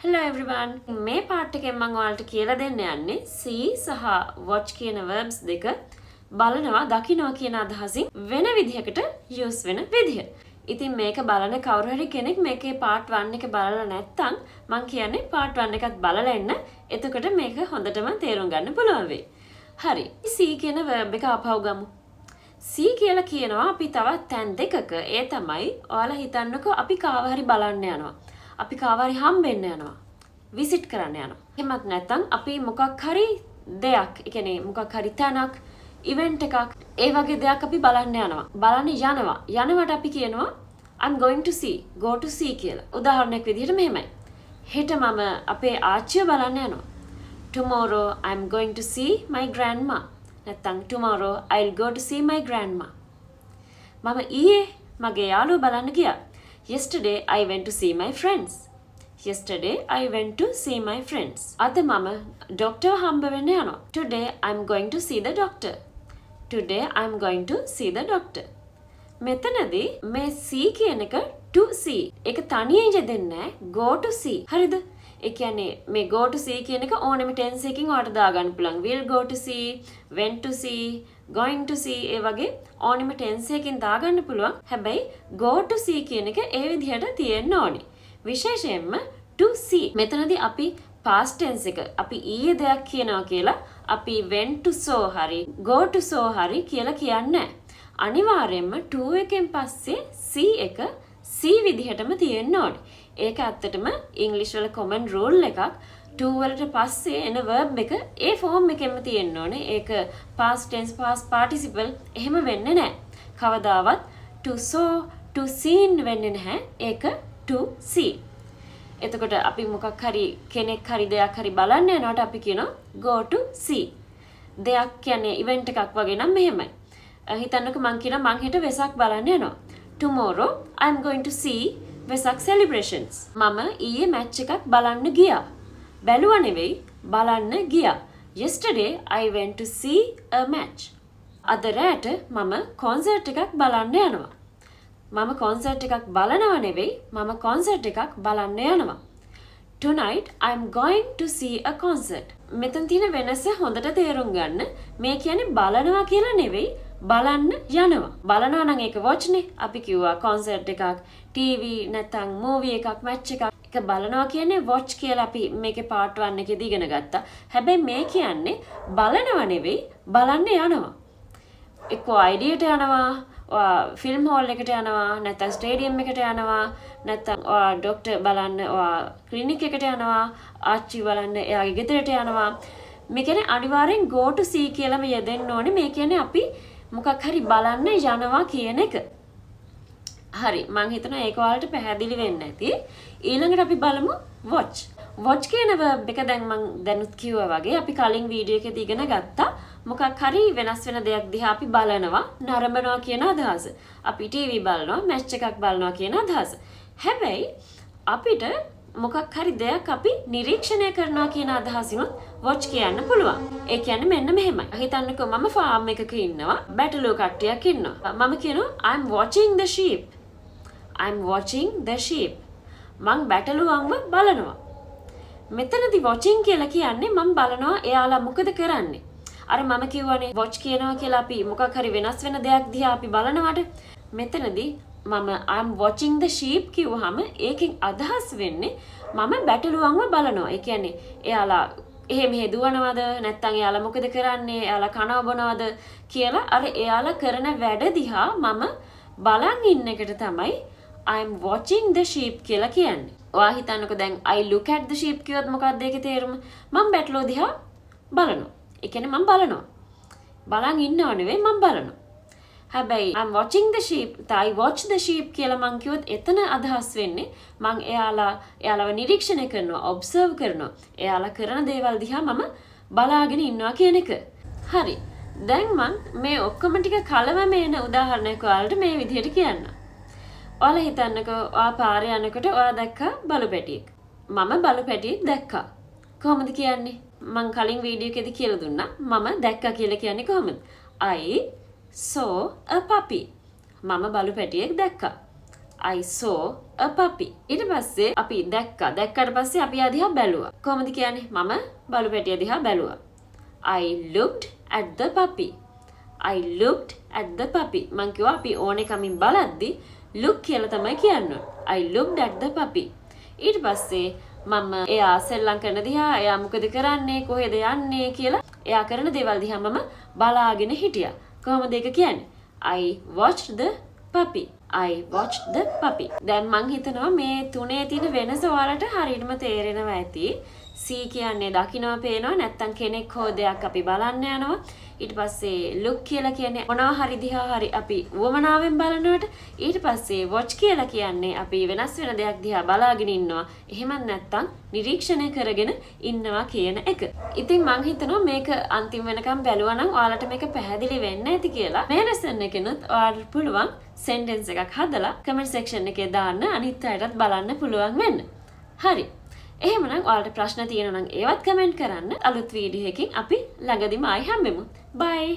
Hello everyone. මේ part එකෙන් මම ඔයාලට කියලා දෙන්න යන්නේ see සහ watch කියන verbs දෙක බලනවා දකින්නවා කියන අදහසින් වෙන විදිහකට use වෙන විදිහ. ඉතින් මේක බලන කවුරු හරි කෙනෙක් මේකේ part 1 එක බලලා නැත්නම් මම කියන්නේ part 1 එකත් බලලා එන්න. එතකොට මේක හොඳටම තේරුම් ගන්න පුළුවන් වෙයි. හරි. see කියන verb එක ආපහු ගමු. see කියලා කියනවා අපි තවත් තැන් දෙකක. ඒ තමයි ඔයාලා හිතන්නකෝ අපි කාව හරි බලන්න යනවා. අපි කාවාරි හම්බෙන්න යනවා විසිට් කරන්න යනවා එහෙමත් නැත්නම් අපි මොකක් හරි දෙයක් ඒ කියන්නේ මොකක් හරි තැනක් ඉවෙන්ට් එකක් ඒ වගේ දෙයක් අපි බලන්න යනවා යනවට අපි කියනවා I'm going to see go to see කියලා උදාහරණයක් විදිහට මෙහෙමයි හෙට මම අපේ ආච්චිව බලන්න යනවා tomorrow I'm going to see my grandma නැත්නම් tomorrow I'll go to see my grandma මම ඊයේ මගේ යාළුවා බලන්න ගියා Yesterday I went to see my friends. Yesterday I went to see my friends. අද මම ඩොක්ටර් හම්බ වෙන්න යනවා. Today I'm going to see the doctor. Today I'm going to see the doctor. මෙතනදී මේ see කියන එක to see. ඒක තනියෙන් යෙදෙන්නේ go to see. හරිද? ඒ කියන්නේ මේ go to see කියන එක ඕනෙම tense එකකින් ඔයාලට දාගන්න පුළුවන්. will go to see, went to see, going to see ඒ වගේ ඕනෙම tense එකකින් දාගන්න පුළුවන්. හැබැයි go to see කියන එක ඒ විදිහට තියෙන්න ඕනේ. විශේෂයෙන්ම to see. මෙතනදී අපි past tense එක අපි ඊයේ දෙයක් කියනවා කියලා අපි went to saw හරි go to saw හරි කියලා කියන්නේ අනිවාර්යයෙන්ම to එකෙන් පස්සේ see එක see විදිහටම තියෙන්න ඕනේ. ඒක ඇත්තටම ඉංග්‍රීසි වල common rule එකක් to වලට පස්සේ එන verb එක ඒ form එකෙන්ම තියෙන්න ඕනේ. ඒක past tense past participle එහෙම වෙන්නේ නැහැ. කවදාවත් to saw to seen වෙන්නේ නැහැ. ඒක to see. එතකොට අපි මොකක් හරි කෙනෙක් හරි දෙයක් හරි බලන්න යනකොට අපි කියනවා go to see. දෙයක් කියන්නේ event එකක් වගේ නම් මෙහෙමයි. හිතන්නකෝ මං කියනවා මං හෙට වෙසක් බලන්න යනවා. Tomorrow I'm going to see Vesak celebrations. මම ඊයේ මැච් එකක් බලන්න ගියා. බැලුවා නෙවෙයි බලන්න ගියා. Yesterday I went to see a match. අද රාට මම කොන්සර්ට් එකක් බලන්න යනවා. මම කොන්සර්ට් එකක් බලනව නෙවෙයි මම කොන්සර්ට් එකක් බලන්න යනවා. Tonight I'm going to see a concert. මෙතන තියෙන වෙනස හොඳට තේරුම් ගන්න. මේ කියන්නේ බලනවා කියලා නෙවෙයි බලන්න යනවා. බලනවා නම් ඒක watch නේ. අපි කිව්වා concert එකක්, TV නැත්නම් movie එකක්, match එකක්. ඒක බලනවා කියන්නේ watch කියලා අපි මේකේ part 1 එකේදී ඉගෙන ගත්තා. හැබැයි මේ කියන්නේ බලනවා නෙවෙයි බලන්න යනවා. එක්කෝ IDට යනවා, ෆිල්ම් හෝල් එකට යනවා, නැත්නම් ස්ටේඩියම් එකට යනවා, නැත්නම් ડોක්ටර් බලන්න ක්ලිනික් එකට යනවා, ආච්චි බලන්න එයාගේ ගෙදරට යනවා. මේ කියන්නේ අනිවාර්යෙන් go to see කියලාම යෙදෙන්න ඕනේ. මේ කියන්නේ අපි මොකක් හරි බලන්න යනවා කියන එක. හරි මම හිතනවා ඒක ඔයාලට පැහැදිලි වෙන්න ඇති. ඊළඟට අපි බලමු watch. watch කියන verb එක දැන් මම දැනුත් කිව්වා වගේ අපි කලින් වීඩියෝ එකේදී ඉගෙන ගත්තා. මොකක් හරි වෙනස් වෙන දෙයක් දිහා අපි බලනවා, නරඹනවා කියන අදහස. අපි TV බලනවා, match එකක් බලනවා කියන අදහස. හැබැයි අපිට මොකක් හරි දෙයක් අපි නිරීක්ෂණය කරනවා කියන අදහසිනුත් watch කියන්න පුළුවන්. ඒ කියන්නේ මෙන්න මෙහෙමයි. හිතන්නකෝ මම ෆාම් එකක ඉන්නවා. බැටළුව කට්ටියක් ඉන්නවා. මම කියනවා I'm watching the sheep. I'm watching the sheep. මං බැටළුවන්ව බලනවා. මෙතනදී watching කියලා කියන්නේ මම බලනවා එයාලා මොකද කරන්නේ. අර මම කිව්වනේ watch කියනවා කියලා අපි මොකක් හරි වෙනස් වෙන දෙයක් දිහා අපි බලනවාට මෙතනදී මම I'm watching the sheep කිව්වහම ඒකෙන් අදහස් වෙන්නේ මම බැටළුවන්ව බලනවා. ඒ කියන්නේ එයාලා එහෙම දුවනවද නැත්නම් එයාලා මොකද කරන්නේ? එයාලා කනව බොනවද කියලා අර එයාලා කරන වැඩ දිහා මම බලන් ඉන්න එකට තමයි I'm watching the sheep කියලා කියන්නේ. ඔයා හිතන්නකෝ දැන් I look at the sheep කියොත් මොකක්ද ඒකේ තේරුම? මම බැටළුව දිහා බලනවා. ඒ කියන්නේ මම බලනවා. බලන් ඉන්නව නෙවෙයි මම බලනවා. හැබැයි I'm watching the sheep, I watch the sheep කියලා මං කිව්වොත් එතන අදහස් වෙන්නේ මං එයාලව නිරීක්ෂණය කරනවා, observe කරනවා. එයාලා කරන දේවල් දිහා මම බලාගෙන ඉන්නවා කියන එක. හරි. දැන් මං මේ ඔක්කොම ටික කලවම එන උදාහරණයක් ඔයාලට මේ විදිහට කියන්නම්. ඔයාලා හිතන්නකෝ ඔයා පාරේ යනකොට ඔයා දැක්කා බලු පැටියෙක්. මම බලු පැටියෙක් දැක්කා. කොහොමද කියන්නේ? මං කලින් වීඩියෝ එකේදී කියලා දුන්නා. මම දැක්කා කියලා කියන්නේ කොහොමද? I saw a puppy. මම බලු පැටියෙක් දැක්කා. I saw a puppy. ඊට පස්සේ අපි දැක්කා. දැක්කට පස්සේ අපි ආදිහා බැලුවා. කොහොමද කියන්නේ? මම බලු පැටිය දිහා බැලුවා. I looked at the puppy. I looked at the puppy. මං කිව්වා අපි ඕනේ කමින් බලද්දි look කියලා තමයි කියන්නේ. I looked at the puppy. ඊට පස්සේ මම එයා සෙල්ලම් කරන දිහා, එයා මොකද කරන්නේ, කොහෙද යන්නේ කියලා එයා කරන දේවල් දිහා මම බලාගෙන හිටියා. කොහොමද ඒක කියන්නේ? I watched the puppy. I watched the puppy. දැන් මං හිතනවා මේ තුනේ තියෙන වෙනස ඔයාලට හරියටම තේරෙනවා ඇති. C කියන්නේ දකින්නවා පේනවා නැත්තම් කෙනෙක් හෝ දෙයක් අපි බලන්න යනවා. ඊට පස්සේ look කියලා කියන්නේ මොනවා හරි දිහා හරි අපි වමනාවෙන් බලනවට. ඊට පස්සේ watch කියලා කියන්නේ අපි වෙනස් වෙන දෙයක් දිහා බලාගෙන ඉන්නවා. එහෙමත් නැත්තම් නිරීක්ෂණය කරගෙන ඉන්නවා කියන එක. ඉතින් මං හිතනවා මේක අන්තිම වෙනකම් බැලුවා නම් ඔයාලට මේක පැහැදිලි වෙන්න ඇති කියලා. මේ lesson එකෙනුත් ඔයාලට පුළුවන් sentence එකක් හදලා comment section එකේ දාන්න අනිත් අයටත් බලන්න පුළුවන් වෙන්න. හරි. එහෙමනම් ඔයාලට ප්‍රශ්න තියෙනවා නම් ඒවත් කමෙන්ට් කරන්න. අලුත් වීඩියෝ එකකින් අපි ළඟදිම ආයි හම්බෙමු. බයි.